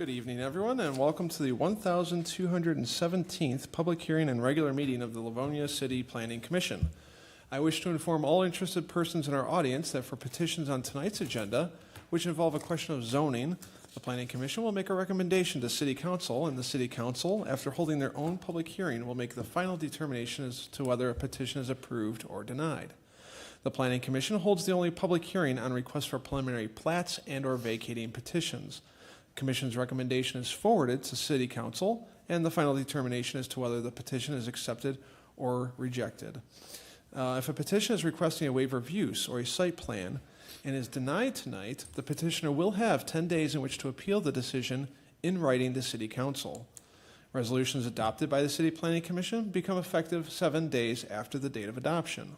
Good evening, everyone, and welcome to the 1217th public hearing and regular meeting of the Livonia City Planning Commission. I wish to inform all interested persons in our audience that for petitions on tonight's agenda, which involve a question of zoning, the Planning Commission will make a recommendation to City Council, and the City Council, after holding their own public hearing, will make the final determination as to whether a petition is approved or denied. The Planning Commission holds the only public hearing on requests for preliminary plats and/or vacating petitions. Commission's recommendation is forwarded to City Council, and the final determination as to whether the petition is accepted or rejected. If a petition is requesting a waiver of use or a site plan and is denied tonight, the petitioner will have 10 days in which to appeal the decision in writing to City Council. Resolutions adopted by the City Planning Commission become effective 7 days after the date of adoption.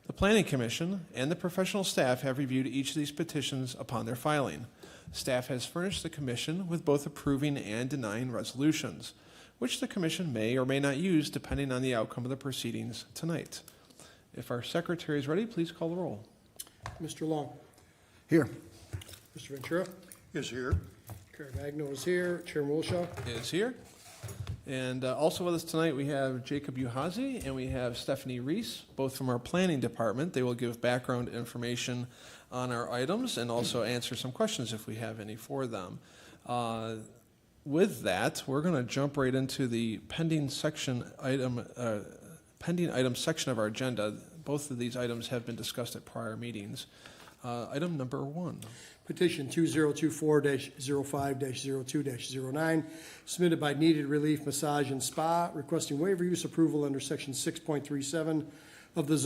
The Planning Commission and the professional staff have reviewed each of these petitions upon their filing. Staff has furnished the Commission with both approving and denying resolutions, which the Commission may or may not use depending on the outcome of the proceedings tonight. If our Secretary is ready, please call the roll. Mr. Long. Here. Mr. Ventura. Is here. Caremagno is here. Chairman Wilshaw. Is here. And also with us tonight, we have Jacob Uhazi and we have Stephanie Reese, both from our planning department. They will give background information on our items and also answer some questions if we have any for them. With that, we're going to jump right into the pending item section of our agenda. Both of these items have been discussed at prior meetings. Item number 1. Petition 2024-05-02-09, submitted by Needed Relief Massage and Spa, requesting waiver use approval under Section 6.37 of the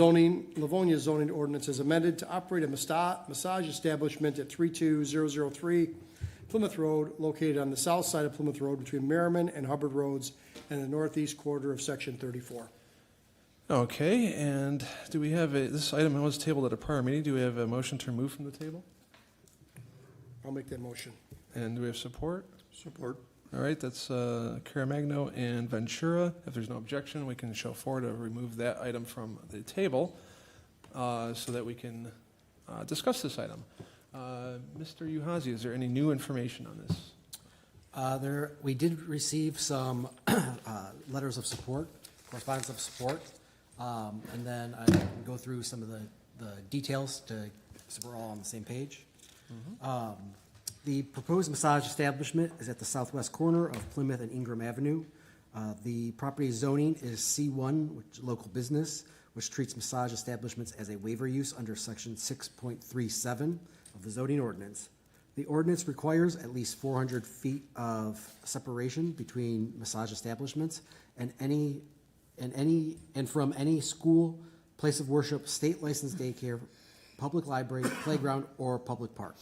Livonia zoning ordinance as amended to operate a massage establishment at 32003 Plymouth Road, located on the south side of Plymouth Road between Merriman and Hubbard Roads and the northeast quarter of Section 34. Okay, and do we have this item was tabled at a prior meeting. Do we have a motion to remove from the table? I'll make that motion. And do we have support? Support. All right, that's Caremagno and Ventura. If there's no objection, we can show forward to remove that item from the table so that we can discuss this item. Mr. Uhazi, is there any new information on this? We did receive some letters of support, correspondence of support, and then I can go through some of the details so we're all on the same page. Mm-hmm. The proposed massage establishment is at the southwest corner of Plymouth and Ingram Avenue. The property zoning is C1, which is local business, which treats massage establishments as a waiver use under Section 6.37 of the zoning ordinance. The ordinance requires at least 400 feet of separation between massage establishments and from any school, place of worship, state licensed daycare, public library, playground, or public park.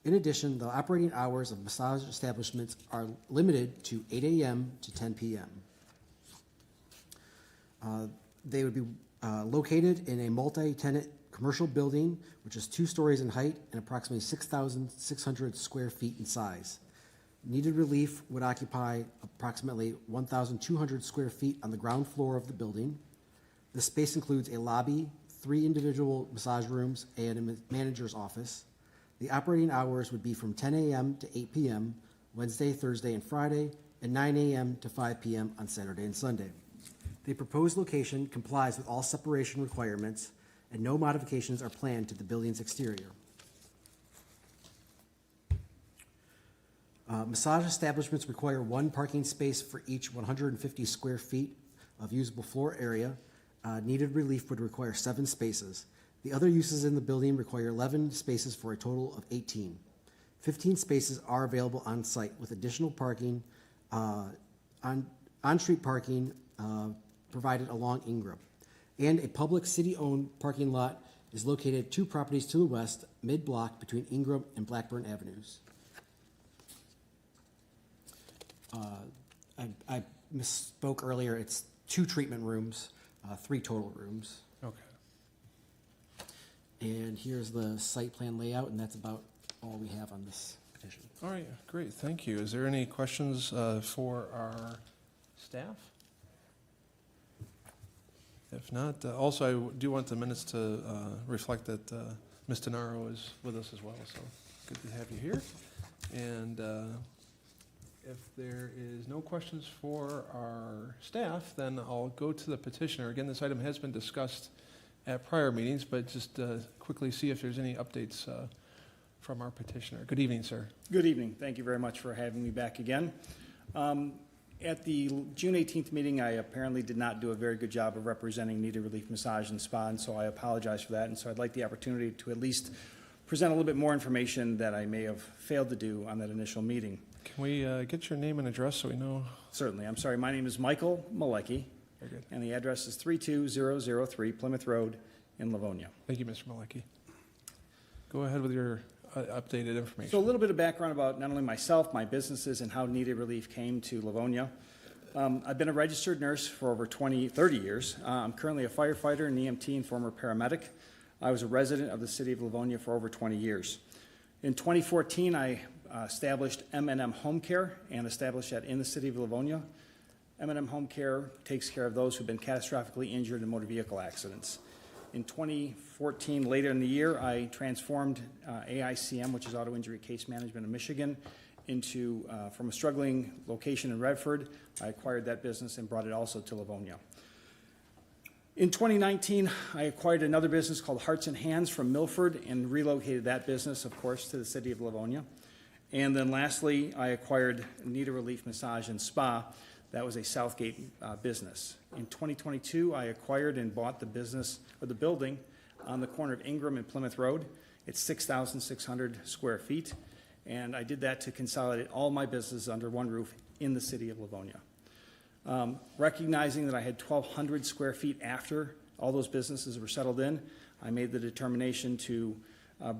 In addition, the operating hours of massage establishments are limited to 8 a.m. to 10 p.m. They would be located in a multi-tenant commercial building, which is 2 stories in height and approximately 6,600 square feet in size. Needed Relief would occupy approximately 1,200 square feet on the ground floor of the building. The space includes a lobby, 3 individual massage rooms, and a manager's office. The operating hours would be from 10 a.m. to 8 p.m. Wednesday, Thursday, and Friday, and 9 a.m. to 5 p.m. on Saturday and Sunday. The proposed location complies with all separation requirements, and no modifications are planned to the building's exterior. Massage establishments require 1 parking space for each 150 square feet of usable floor area. Needed Relief would require 7 spaces. The other uses in the building require 11 spaces for a total of 18. 15 spaces are available on site with additional parking, on-street parking provided along Ingram. And a public city-owned parking lot is located 2 properties to the west, mid-block between Ingram and Blackburn Avenues. I misspoke earlier. It's 2 treatment rooms, 3 total rooms. Okay. And here's the site plan layout, and that's about all we have on this petition. All right, great, thank you. Is there any questions for our staff? If not, also I do want the minutes to reflect that Ms. Denaro is with us as well, so good to have you here. And If there is no questions for our staff, then I'll go to the petitioner. Again, this item has been discussed at prior meetings, but just quickly see if there's any updates from our petitioner. Good evening, sir. Good evening. Thank you very much for having me back again. At the June 18th meeting, I apparently did not do a very good job of representing Needed Relief Massage and Spa, and so I apologize for that. And so I'd like the opportunity to at least present a little bit more information that I may have failed to do on that initial meeting. Can we get your name and address so we know? Certainly. I'm sorry. My name is Michael Malecki, Very good. and the address is 32003 Plymouth Road in Livonia. Thank you, Mr. Malecki. Go ahead with your updated information. So a little bit of background about not only myself, my businesses, and how Needed Relief came to Livonia. I've been a registered nurse for over 30 years. I'm currently a firefighter, an EMT, and former paramedic. I was a resident of the city of Livonia for over 20 years. In 2014, I established M&M Home Care and established that in the city of Livonia. M&M Home Care takes care of those who've been catastrophically injured in motor vehicle accidents. In 2014, later in the year, I transformed AICM, which is Auto Injury Case Management in Michigan, into, from a struggling location in Redford. I acquired that business and brought it also to Livonia. In 2019, I acquired another business called Hearts and Hands from Milford and relocated that business, of course, to the city of Livonia. And then lastly, I acquired Needed Relief Massage and Spa. That was a Southgate business. In 2022, I acquired and bought the business, or the building, on the corner of Ingram and Plymouth Road. It's 6,600 square feet, and I did that to consolidate all my businesses under one roof in the city of Livonia. Recognizing that I had 1,200 square feet after all those businesses were settled in, I made the determination to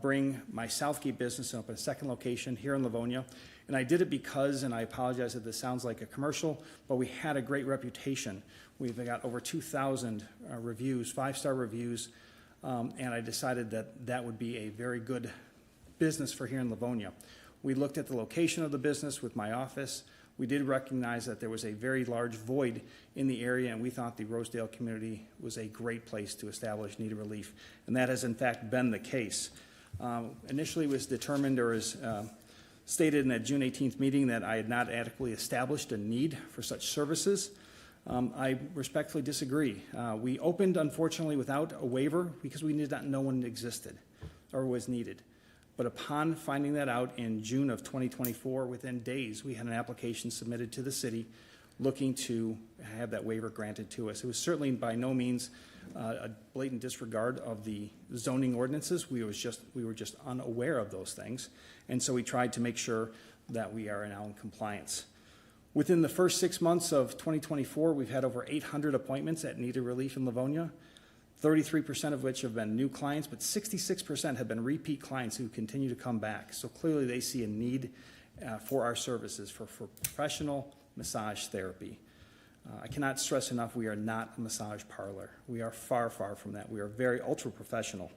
bring my Southgate business and open a second location here in Livonia. And I did it because, and I apologize if this sounds like a commercial, but we had a great reputation. We've got over 2,000 reviews, 5-star reviews, and I decided that that would be a very good business for here in Livonia. We looked at the location of the business with my office. We did recognize that there was a very large void in the area, and we thought the Rosedale community was a great place to establish Needed Relief, and that has in fact been the case. Initially it was determined, or is stated in that June 18th meeting, that I had not adequately established a need for such services. I respectfully disagree. We opened, unfortunately, without a waiver because we did not know one existed or was needed. But upon finding that out in June of 2024, within days, we had an application submitted to the city looking to have that waiver granted to us. It was certainly by no means a blatant disregard of the zoning ordinances. We were just unaware of those things. And so we tried to make sure that we are now in compliance. Within the first 6 months of 2024, we've had over 800 appointments at Needed Relief in Livonia, 33% of which have been new clients, but 66% have been repeat clients who continue to come back. So clearly they see a need for our services, for professional massage therapy. I cannot stress enough, we are not a massage parlor. We are far, far from that. We are very ultra professional.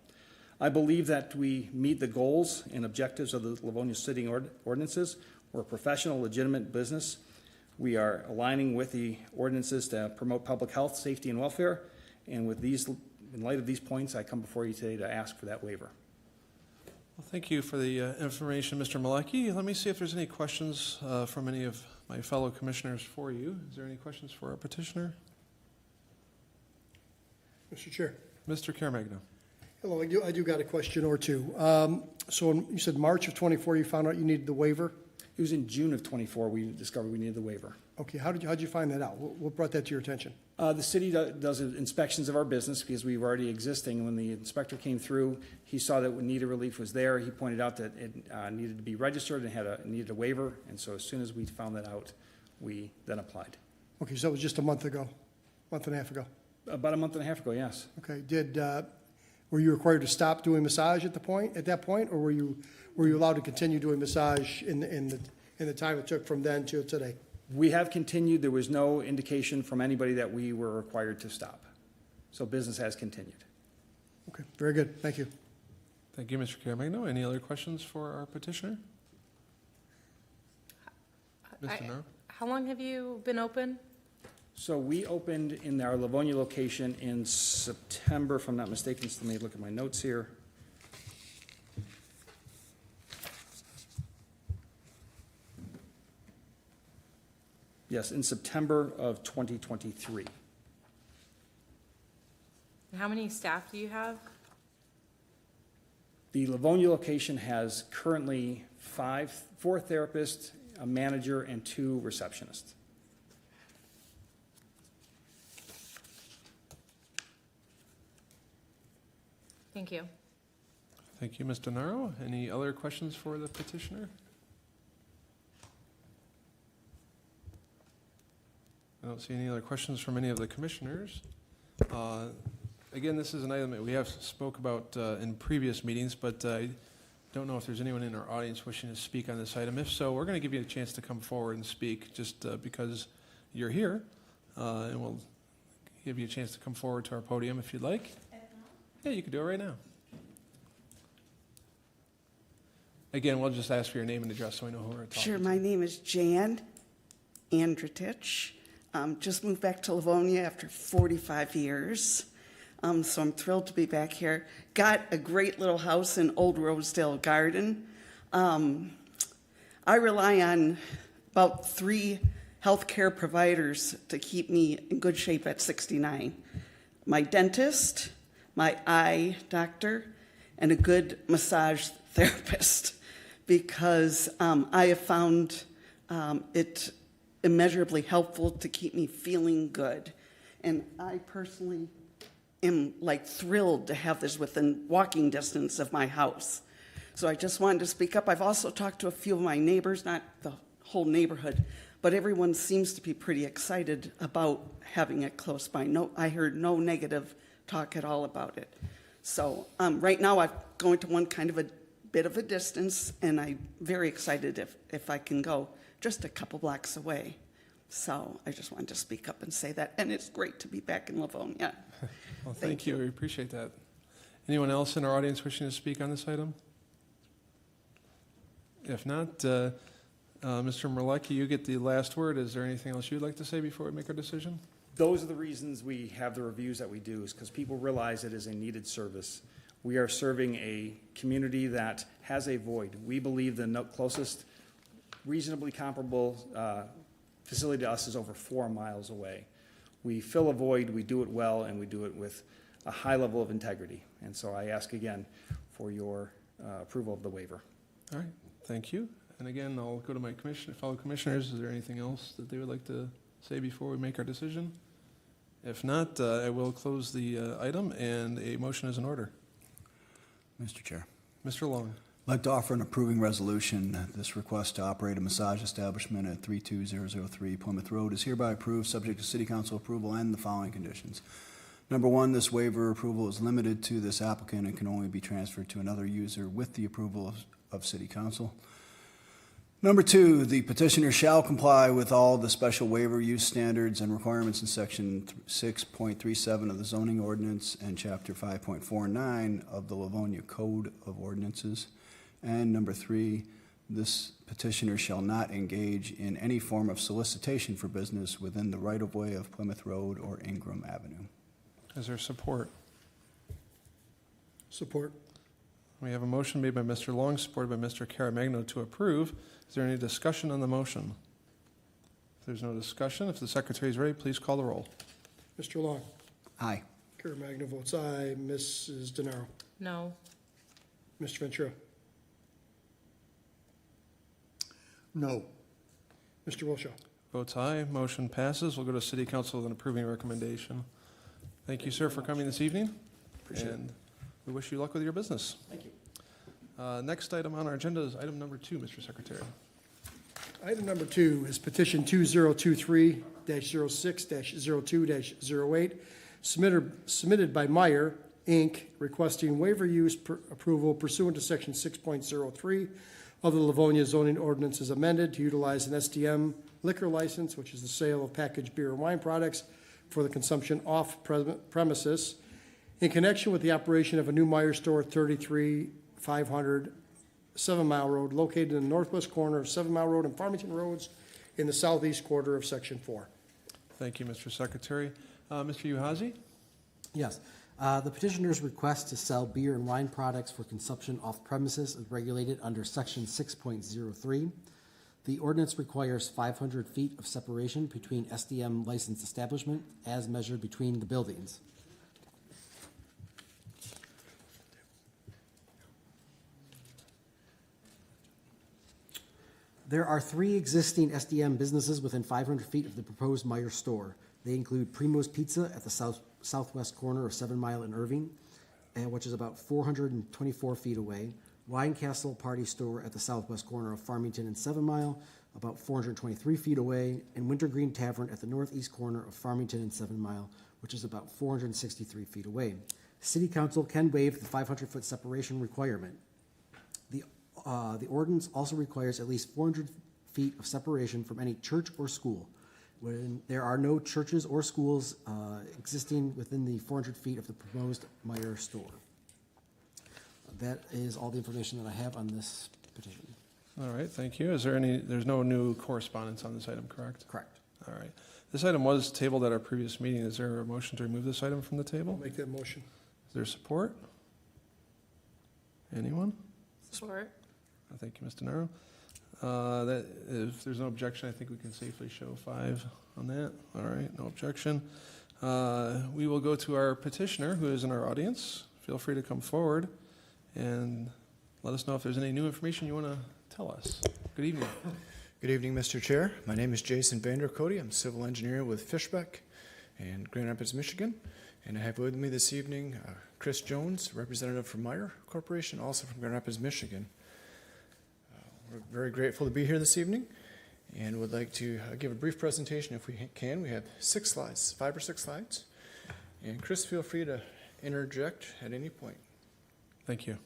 I believe that we meet the goals and objectives of the Livonia City ordinances. We're a professional, legitimate business. We are aligning with the ordinances to promote public health, safety, and welfare. And with these, in light of these points, I come before you today to ask for that waiver. Well, thank you for the information, Mr. Malecki. Let me see if there's any questions from any of my fellow commissioners for you. Is there any questions for our petitioner? Mr. Chair. Mr. Caremagno. Hello, I do got a question or two. So you said March of 24, you found out you needed the waiver? It was in June of 24 we discovered we needed the waiver. Okay, how'd you find that out? What brought that to your attention? The city does inspections of our business because we were already existing. When the inspector came through, he saw that Needed Relief was there. He pointed out that it needed to be registered and needed a waiver. And so as soon as we found that out, we then applied. Okay, so that was just a month ago, month and a half ago. About a month and a half ago, yes. Okay, were you required to stop doing massage at that point, or were you allowed to continue doing massage in the time it took from then till today? We have continued. There was no indication from anybody that we were required to stop. So business has continued. Okay, very good. Thank you. Thank you, Mr. Caremagno. Any other questions for our petitioner? Mr. Naro? How long have you been open? So we opened in our Livonia location in September, if I'm not mistaken. So let me look at my notes here. Yes, in September of 2023. How many staff do you have? The Livonia location has currently 4 therapists, a manager, and 2 receptionists. Thank you. Thank you, Ms. DeNaro. Any other questions for the petitioner? I don't see any other questions from any of the commissioners. Again, this is an item that we have spoke about in previous meetings, but I don't know if there's anyone in our audience wishing to speak on this item. If so, we're going to give you a chance to come forward and speak just because you're here, and we'll give you a chance to come forward to our podium if you'd like. Yeah, you can do it right now. Again, we'll just ask for your name and address so we know who we're talking Sure, to. my name is Jan Andritich. Just moved back to Livonia after 45 years. So I'm thrilled to be back here. Got a great little house in Old Rosedale Garden. I rely on about 3 healthcare providers to keep me in good shape at 69. My dentist, my eye doctor, and a good massage therapist, because I have found it immeasurably helpful to keep me feeling good. And I personally am like thrilled to have this within walking distance of my house. So I just wanted to speak up. I've also talked to a few of my neighbors, not the whole neighborhood, but everyone seems to be pretty excited about having it close by. No, I heard no negative talk at all about it. So right now I'm going to one kind of a bit of a distance, and I'm very excited if I can go just a couple blocks away. So I just wanted to speak up and say that, and it's great to be back in Livonia. Well, thank you. We appreciate that. Anyone else in our audience wishing to speak on this item? If not, Mr. Merlecki, you get the last word. Is there anything else you'd like to say before we make our decision? Those are the reasons we have the reviews that we do, is because people realize it is a needed service. We are serving a community that has a void. We believe the closest reasonably comparable facility to us is over 4 miles away. We fill a void, we do it well, and we do it with a high level of integrity. And so I ask again for your approval of the waiver. All right, thank you. And again, I'll go to my fellow commissioners. Is there anything else that they would like to say before we make our decision? If not, I will close the item, and a motion is in order. Mr. Chair, Mr. Long. I'd like to offer an approving resolution. This request to operate a massage establishment at 32003 Plymouth Road is hereby approved, subject to City Council approval and the following conditions. Number 1, this waiver approval is limited to this applicant and can only be transferred to another user with the approval of City Council. Number 2, the petitioner shall comply with all the special waiver use standards and requirements in Section 6.37 of the zoning ordinance and Chapter 5.49 of the Livonia Code of Ordinances. And number 3, this petitioner shall not engage in any form of solicitation for business within the right-of-way of Plymouth Road or Ingram Avenue. Is there support? Support. We have a motion made by Mr. Long, supported by Mr. Caramagno to approve. Is there any discussion on the motion? If there's no discussion, if the secretary is ready, please call the roll. Mr. Long. Aye. Caremagna votes aye. Mrs. DeNaro. No. Mr. Ventura. No. Mr. Wilshaw. Votes aye. Motion passes. We'll go to City Council with an approving recommendation. Thank you, sir, for coming this evening. Appreciate it. And we wish you luck with your business. Thank you. Next item on our agenda is item number 2, Mr. Secretary. Item number 2 is petition 2023-06-02-08, submitted by Meyer, Inc., requesting waiver use approval pursuant to Section 6.03 of the Livonia zoning ordinance as amended to utilize an SDM liquor license, which is the sale of packaged beer and wine products for the consumption off premises, in connection with the operation of a new Meyer store at 33500 7 Mile Road, located in the northwest corner of 7 Mile Road and Farmington Roads in the southeast quarter of Section 4. Thank you, Mr. Secretary. Mr. Uhazy? Yes. The petitioner's request to sell beer and wine products for consumption off premises is regulated under Section 6.03. The ordinance requires 500 feet of separation between SDM licensed establishment as measured between the buildings. There are 3 existing SDM businesses within 500 feet of the proposed Meyer store. They include Primo's Pizza at the southwest corner of 7 Mile and Irving, which is about 424 feet away. Wine Castle Party Store at the southwest corner of Farmington and 7 Mile, about 423 feet away, and Wintergreen Tavern at the northeast corner of Farmington and 7 Mile, which is about 463 feet away. City Council can waive the 500-foot separation requirement. The ordinance also requires at least 400 feet of separation from any church or school. When there are no churches or schools existing within the 400 feet of the proposed Meyer store. That is all the information that I have on this petition. All right, thank you. Is there there's no new correspondence on this item, correct? Correct. All right. This item was tabled at our previous meeting. Is there a motion to remove this item from the table? Make that motion. Is there support? Anyone? Support. Thank you, Mr. Naro. If there's no objection, I think we can safely show 5 on that. All right, no objection. We will go to our petitioner, who is in our audience. Feel free to come forward and let us know if there's any new information you want to tell us. Good evening. Good evening, Mr. Chair. My name is Jason Vandercote. I'm civil engineer with Fishbeck in Grand Rapids, Michigan. And I have with me this evening Chris Jones, representative from Meyer Corporation, also from Grand Rapids, Michigan. We're very grateful to be here this evening and would like to give a brief presentation if we can. We have 6 slides, 5 or 6 slides. And Chris, feel free to interject at any point. Thank you.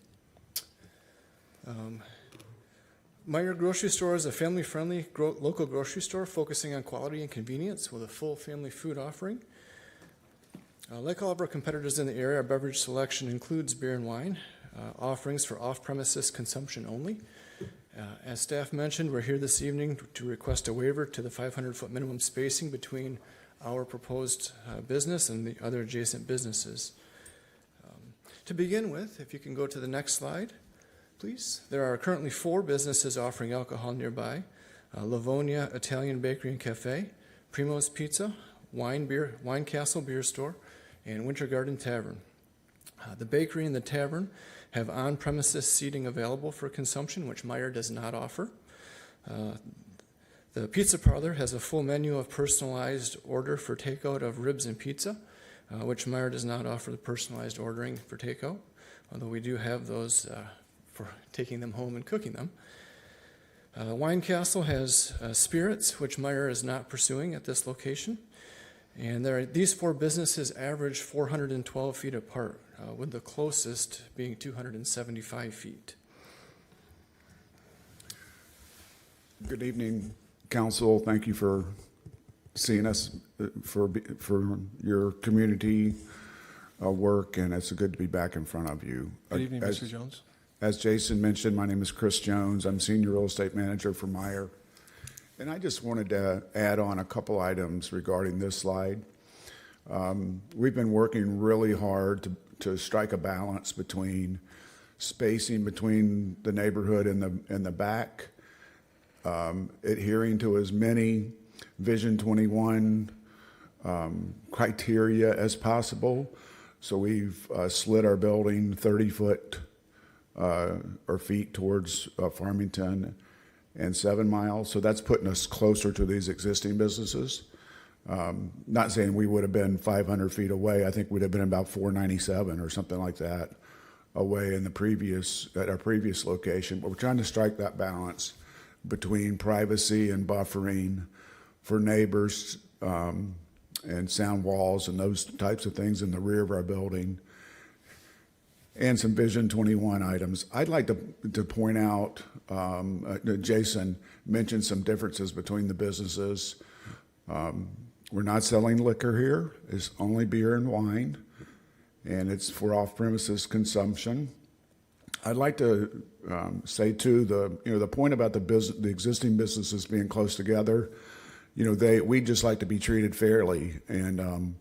Meyer Grocery Store is a family-friendly local grocery store focusing on quality and convenience with a full family food offering. Like all of our competitors in the area, our beverage selection includes beer and wine, offerings for off-premises consumption only. As staff mentioned, we're here this evening to request a waiver to the 500-foot minimum spacing between our proposed business and the other adjacent businesses. To begin with, if you can go to the next slide, please. There are currently 4 businesses offering alcohol nearby: Livonia Italian Bakery and Cafe, Primo's Pizza, Wine Castle Beer Store, and Winter Garden Tavern. The bakery and the tavern have on-premises seating available for consumption, which Meyer does not offer. The pizza parlor has a full menu of personalized order for takeout of ribs and pizza, which Meyer does not offer the personalized ordering for takeout, although we do have those for taking them home and cooking them. Wine Castle has spirits, which Meyer is not pursuing at this location. And these 4 businesses average 412 feet apart, with the closest being 275 feet. Good evening, council. Thank you for seeing us for your community work, and it's good to be back in front of you. Good evening, Mr. Jones. As Jason mentioned, my name is Chris Jones. I'm Senior Real Estate Manager for Meyer. And I just wanted to add on a couple items regarding this slide. We've been working really hard to strike a balance between spacing between the neighborhood and the back, adhering to as many Vision 21 criteria as possible. So we've slid our building 30 foot or feet towards Farmington and 7 Mile. So that's putting us closer to these existing businesses. Not saying we would have been 500 feet away. I think we'd have been about 497 or something like that away at our previous location. But we're trying to strike that balance between privacy and buffering for neighbors, and sound walls and those types of things in the rear of our building, and some Vision 21 items. I'd like to point out, Jason mentioned some differences between the businesses. We're not selling liquor here. It's only beer and wine, and it's for off-premises consumption. I'd like to say too, the point about the existing businesses being close together. We just like to be treated fairly, and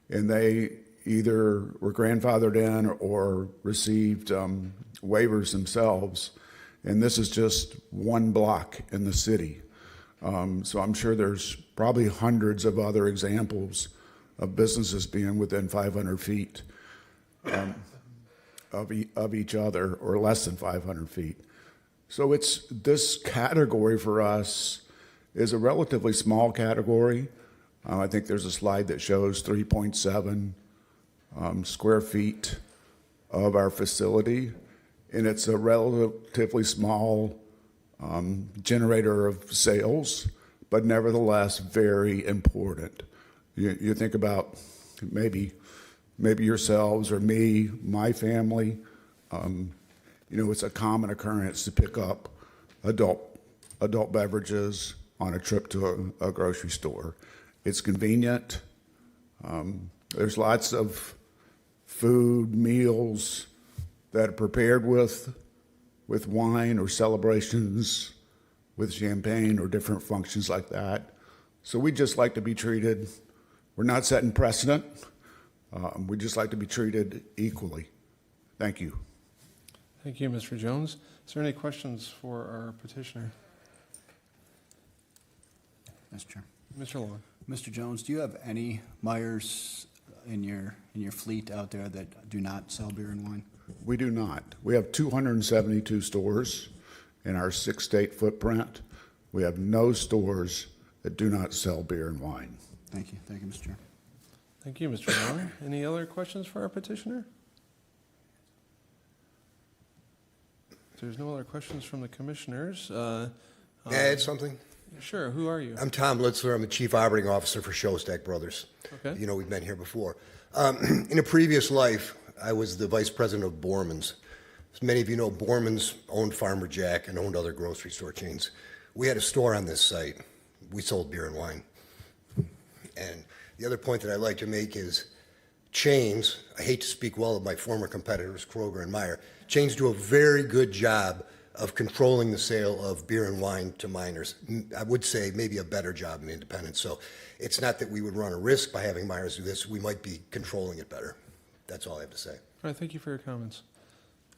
they either were grandfathered in or received waivers themselves. And this is just one block in the city. So I'm sure there's probably hundreds of other examples of businesses being within 500 feet of each other, or less than 500 feet. So it's, this category for us is a relatively small category. I think there's a slide that shows 3.7 square feet of our facility, and it's a relatively small generator of sales, but nevertheless very important. You think about maybe yourselves or me, my family. It's a common occurrence to pick up adult beverages on a trip to a grocery store. It's convenient. There's lots of food, meals that are prepared with wine or celebrations with champagne or different functions like that. So we just like to be treated, we're not setting precedent. We just like to be treated equally. Thank you. Thank you, Mr. Jones. Is there any questions for our petitioner? Mr. Chair. Mr. Long. Mr. Jones, do you have any Myers in your fleet out there that do not sell beer and wine? We do not. We have 272 stores in our 6-state footprint. We have no stores that do not sell beer and wine. Thank you. Thank you, Mr. Chair. Thank you, Mr. Long. Any other questions for our petitioner? If there's no other questions from the commissioners, May I add something? sure, who are you? I'm Tom Litzler. I'm the Chief Operating Officer for Showstack Brothers. Okay. You know, we've been here before. In a previous life, I was the Vice President of Borman's. As many of you know, Borman's owned Farmer Jack and owned other grocery store chains. We had a store on this site. We sold beer and wine. And the other point that I'd like to make is chains, I hate to speak well of my former competitors, Kroger and Meijer, chains do a very good job of controlling the sale of beer and wine to minors. I would say maybe a better job than independents. So it's not that we would run a risk by having Myers do this. We might be controlling it better. That's all I have to say. All right, thank you for your comments.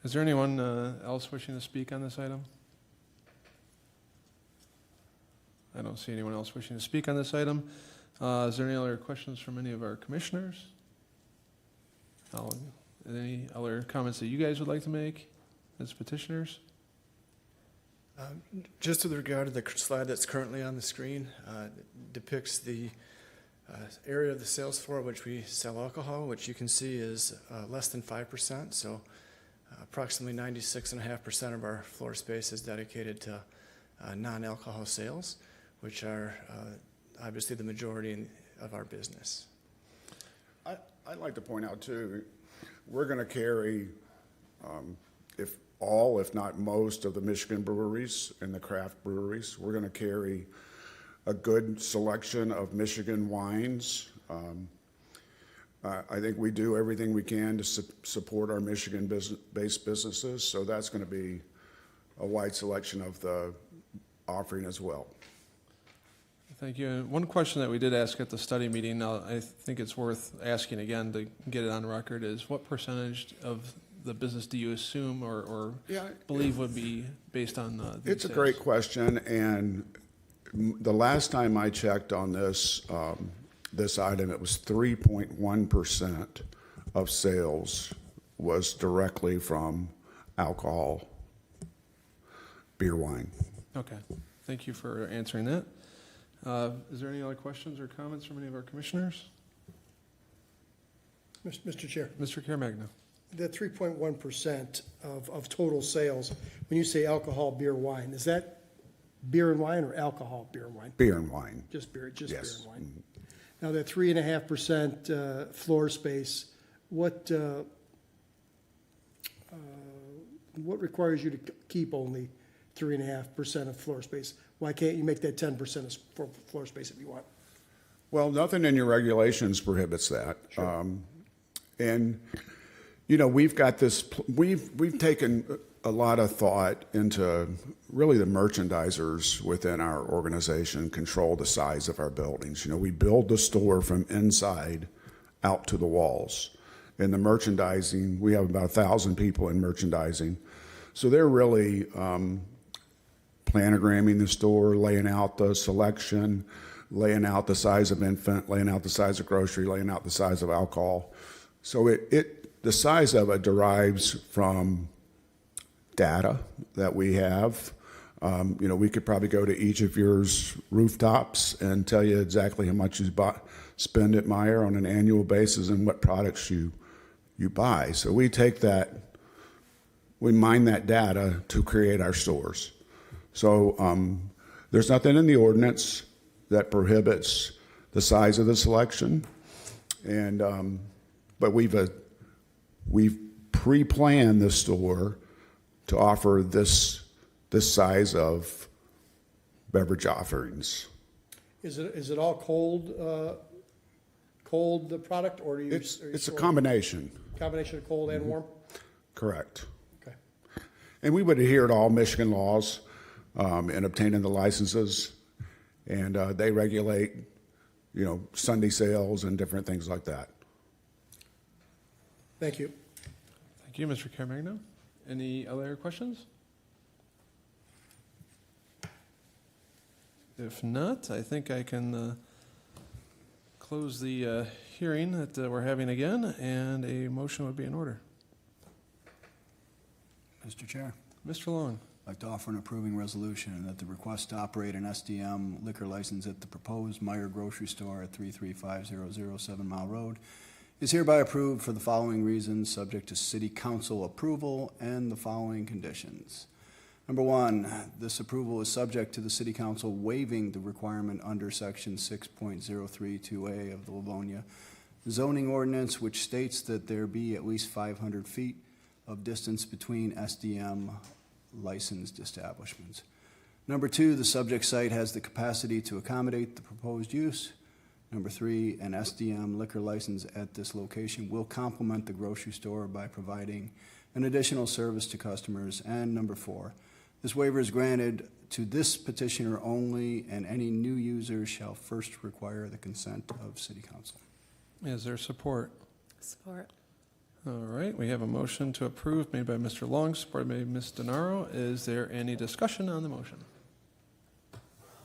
Is there anyone else wishing to speak on this item? I don't see anyone else wishing to speak on this item. Is there any other questions from any of our commissioners? Any other comments that you guys would like to make as petitioners? Just with regard to the slide that's currently on the screen, depicts the area of the sales floor which we sell alcohol, which you can see is less than 5%. So approximately 96.5% of our floor space is dedicated to non-alcohol sales, which are obviously the majority of our business. I'd like to point out too, we're going to carry, if not most of the Michigan breweries and the craft breweries, we're going to carry a good selection of Michigan wines. I think we do everything we can to support our Michigan-based businesses, so that's going to be a wide selection of the offering as well. Thank you. And one question that we did ask at the study meeting, I think it's worth asking again to get it on record, is what percentage of the business do you assume or believe would be based on these It's a sales? great question, and the last time I checked on this this item, it was 3.1% of sales was directly from alcohol, beer, wine. Okay. Thank you for answering that. Is there any other questions or comments from any of our commissioners? Mr. Chair, Mr. Caremagna. the 3.1% of total sales, when you say alcohol, beer, wine, is that beer and wine or alcohol, beer and wine? Beer and wine. Just beer Yes. and wine. Now, that 3.5% floor space, what requires you to keep only 3.5% of floor space? Why can't you make that 10% of floor space if you want? Well, nothing in your regulations prohibits that. And, we've got this, we've taken a lot of thought into really the merchandisers within our organization control the size of our buildings. We build the store from inside out to the walls. In the merchandising, we have about 1,000 people in merchandising. So they're really planogramming the store, laying out the selection, laying out the size of infant, laying out the size of grocery, laying out the size of alcohol. So the size of it derives from data that we have. We could probably go to each of yours rooftops and tell you exactly how much you spend at Meijer on an annual basis and what products you buy. So we take that, we mine that data to create our stores. So there's nothing in the ordinance that prohibits the size of the selection, but we've pre-planned the store to offer this size of beverage offerings. Is it all cold, the product, or do you? It's a combination. Combination of cold and warm? Correct. Okay. And we would adhere to all Michigan laws in obtaining the licenses, and they regulate, Sunday sales and different things like that. Thank you. Thank you, Mr. Caremagno. Any other questions? If not, I think I can close the hearing that we're having again, and a motion would be in order. Mr. Chair, Mr. Long. I'd like to offer an approving resolution that the request to operate an SDM liquor license at the proposed Meijer grocery store at 33500 7 Mile Road is hereby approved for the following reasons, subject to City Council approval and the following conditions. Number one, this approval is subject to the City Council waiving the requirement under Section 6.032A of the Livonia zoning ordinance, which states that there be at least 500 feet of distance between SDM licensed establishments. Number two, the subject site has the capacity to accommodate the proposed use. Number three, an SDM liquor license at this location will complement the grocery store by providing an additional service to customers. And number four, this waiver is granted to this petitioner only, and any new user shall first require the consent of City Council. Is there support? Support. All right, we have a motion to approve made by Mr. Long, supported by Ms. DeNaro. Is there any discussion on the motion? If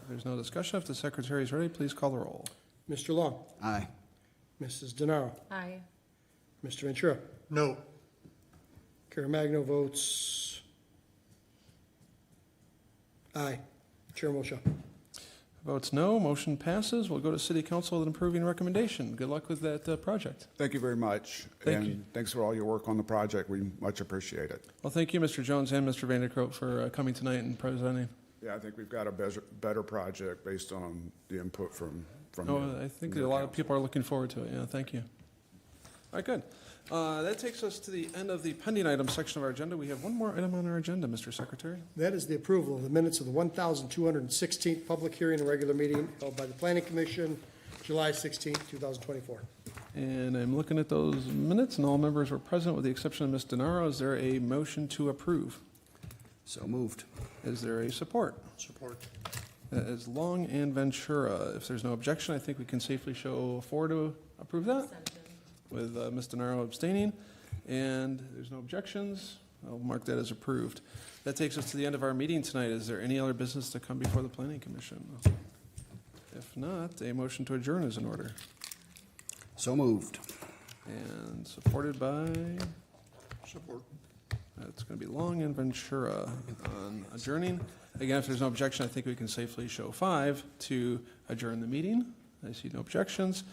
there's no discussion, if the secretary is ready, please call the roll. Mr. Long? Aye. Mrs. DeNaro? Aye. Mr. Ventura? No. Caremagno votes aye. Chair Moshe. Votes no, motion passes. We'll go to City Council with an approving recommendation. Good luck with that project. Thank you very much. Thank you. Thanks for all your work on the project. We much appreciate it. Well, thank you, Mr. Jones and Mr. Vanderkroot, for coming tonight and presenting. Yeah, I think we've got a better project based on the input from Oh, you, I think from a your lot of council. people are looking forward to it. Yeah, thank you. All right, good. That takes us to the end of the pending items section of our agenda. We have one more item on our agenda, Mr. Secretary. That is the approval of the minutes of the 1,216th public hearing and regular meeting held by the Planning Commission, July 16th, 2024. And I'm looking at those minutes, and all members were present with the exception of Ms. DeNaro. Is there a motion to approve? So moved. Is there a support? Support. That is Long and Ventura. If there's no objection, I think we can safely show 4 to approve that, with Ms. DeNaro abstaining. And there's no objections. I'll mark that as approved. That takes us to the end of our meeting tonight. Is there any other business to come before the Planning Commission? If not, a motion to adjourn is in order. So moved. And supported by, Support. that's going to be Long and Ventura on adjourning. Again, if there's no objection, I think we can safely show 5 to adjourn the meeting. I see no objections.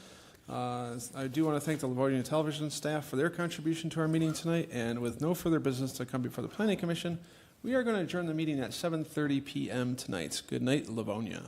I do want to thank the Livonia television staff for their contribution to our meeting tonight. And with no further business to come before the Planning Commission, we are going to adjourn the meeting at 7:30 p.m. tonight. Good night, Livonia.